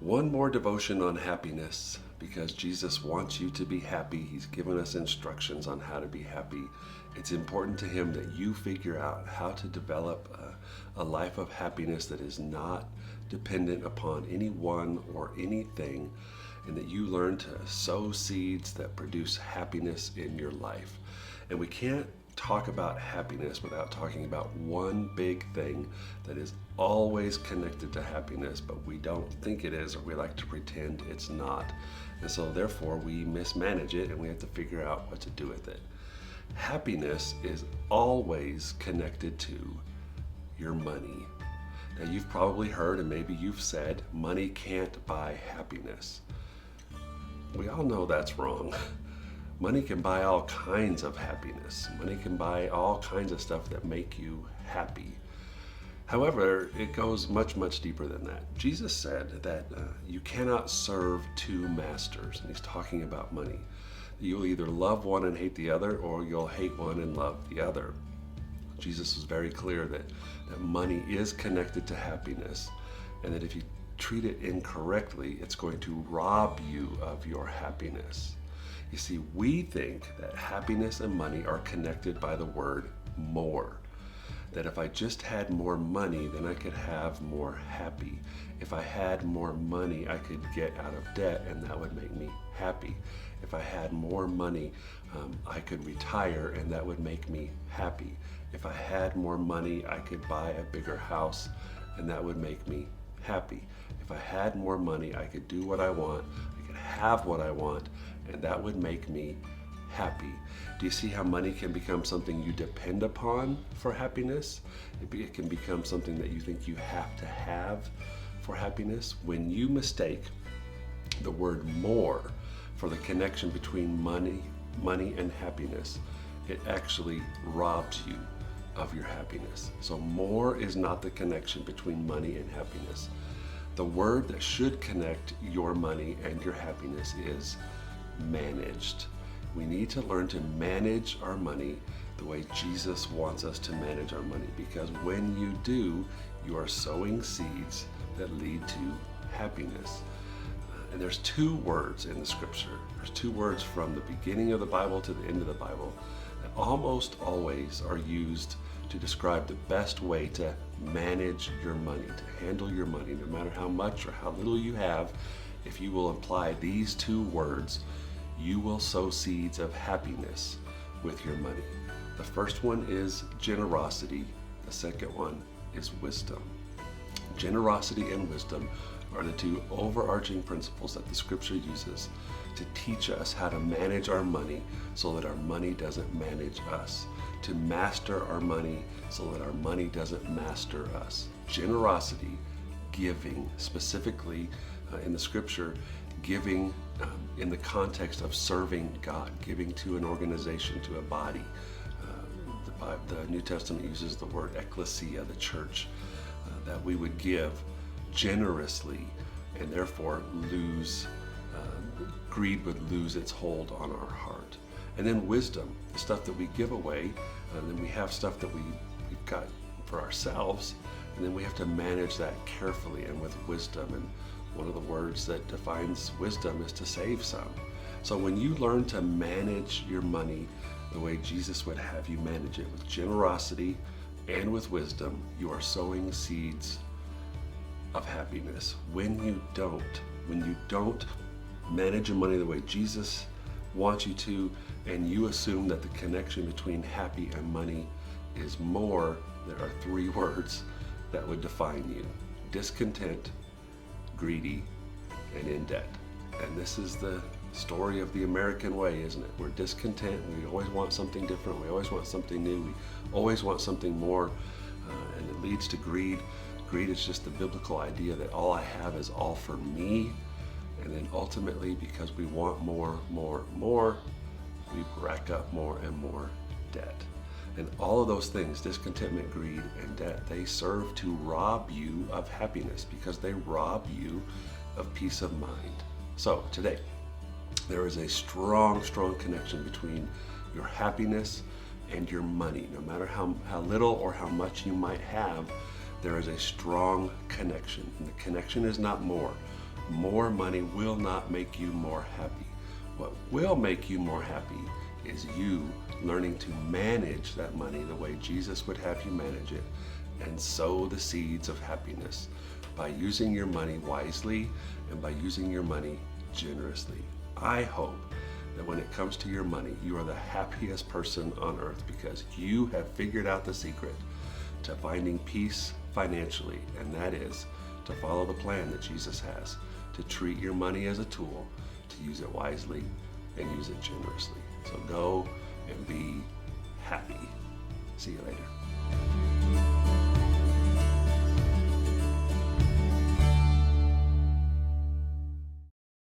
One more devotion on happiness because Jesus wants you to be happy. He's given us instructions on how to be happy. It's important to him that you figure out how to develop a life of happiness that is not dependent upon anyone or anything, and that you learn to sow seeds that produce happiness in your life. And we can't talk about happiness without talking about one big thing that is always connected to happiness, but we don't think it is, or we like to pretend it's not. And so therefore we mismanage it, and we have to figure out what to do with it. Happiness is always connected to your money. Now you've probably heard, and maybe you've said, money can't buy happiness. We all know that's wrong. Money can buy all kinds of happiness. Money can buy all kinds of stuff that make you happy. However, it goes much, much deeper than that. Jesus said that you cannot serve two masters, and he's talking about money. You'll either love one and hate the other, or you'll hate one and love the other. Jesus was very clear that money is connected to happiness, and that if you treat it incorrectly, it's going to rob you of your happiness. You see, we think that happiness and money are connected by the word more. That if I just had more money, then I could have more happy. If I had more money, I could get out of debt, and that would make me happy. If I had more money, I could retire, and that would make me happy. If I had more money, I could buy a bigger house, and that would make me happy. If I had more money, I could do what I want, I could have what I want, and that would make me happy. Do you see how money can become something you depend upon for happiness? It can become something that you think you have to have for happiness. When you mistake the word more for the connection between money and happiness, it actually robs you of your happiness. So more is not the connection between money and happiness. The word that should connect your money and your happiness is managed. We need to learn to manage our money the way Jesus wants us to manage our money, because when you do, you are sowing seeds that lead to happiness. And there's two words in the scripture. There's two words from the beginning of the Bible to the end of the Bible that almost always are used to describe the best way to manage your money, to handle your money, no matter how much or how little you have. If you will apply these two words, you will sow seeds of happiness with your money. The first one is generosity. The second one is wisdom. Generosity and wisdom are the two overarching principles that the scripture uses to teach us how to manage our money so that our money doesn't manage us, to master our money so that our money doesn't master us. Generosity, giving, specifically in the scripture, giving in the context of serving God, giving to an organization, to a body. The New Testament uses the word ecclesia, the church, that we would give generously, and therefore greed would lose its hold on our heart. And then wisdom, the stuff that we give away, and then we have stuff that we've got for ourselves, and then we have to manage that carefully and with wisdom. And one of the words that defines wisdom is to save some. So when you learn to manage your money the way Jesus would have you manage it, with generosity and with wisdom, you are sowing seeds of happiness. When you don't manage your money the way Jesus wants you to, and you assume that the connection between happy and money is more, there are three words that would define you: discontent, greedy, and in debt. And this is the story of the American way, isn't it? We're discontent. We always want something different. We always want something new. We always want something more, and it leads to greed. Greed is just the biblical idea that all I have is all for me, and then ultimately, because we want more, we rack up more and more debt. And all of those things, discontentment, greed, and debt, they serve to rob you of happiness, because they rob you of peace of mind. So today, there is a strong connection between your happiness and your money. No matter how little or how much you might have, there is a strong connection. And the connection is not more. more money will not make you more happy. What will make you more happy is you learning to manage that money the way Jesus would have you manage it, and sow the seeds of happiness by using your money wisely and by using your money generously. I hope that when it comes to your money, you are the happiest person on earth because you have figured out the secret to finding peace financially, and that is to follow the plan that Jesus has, to treat your money as a tool, to use it wisely and use it generously. So go and be happy. See you later.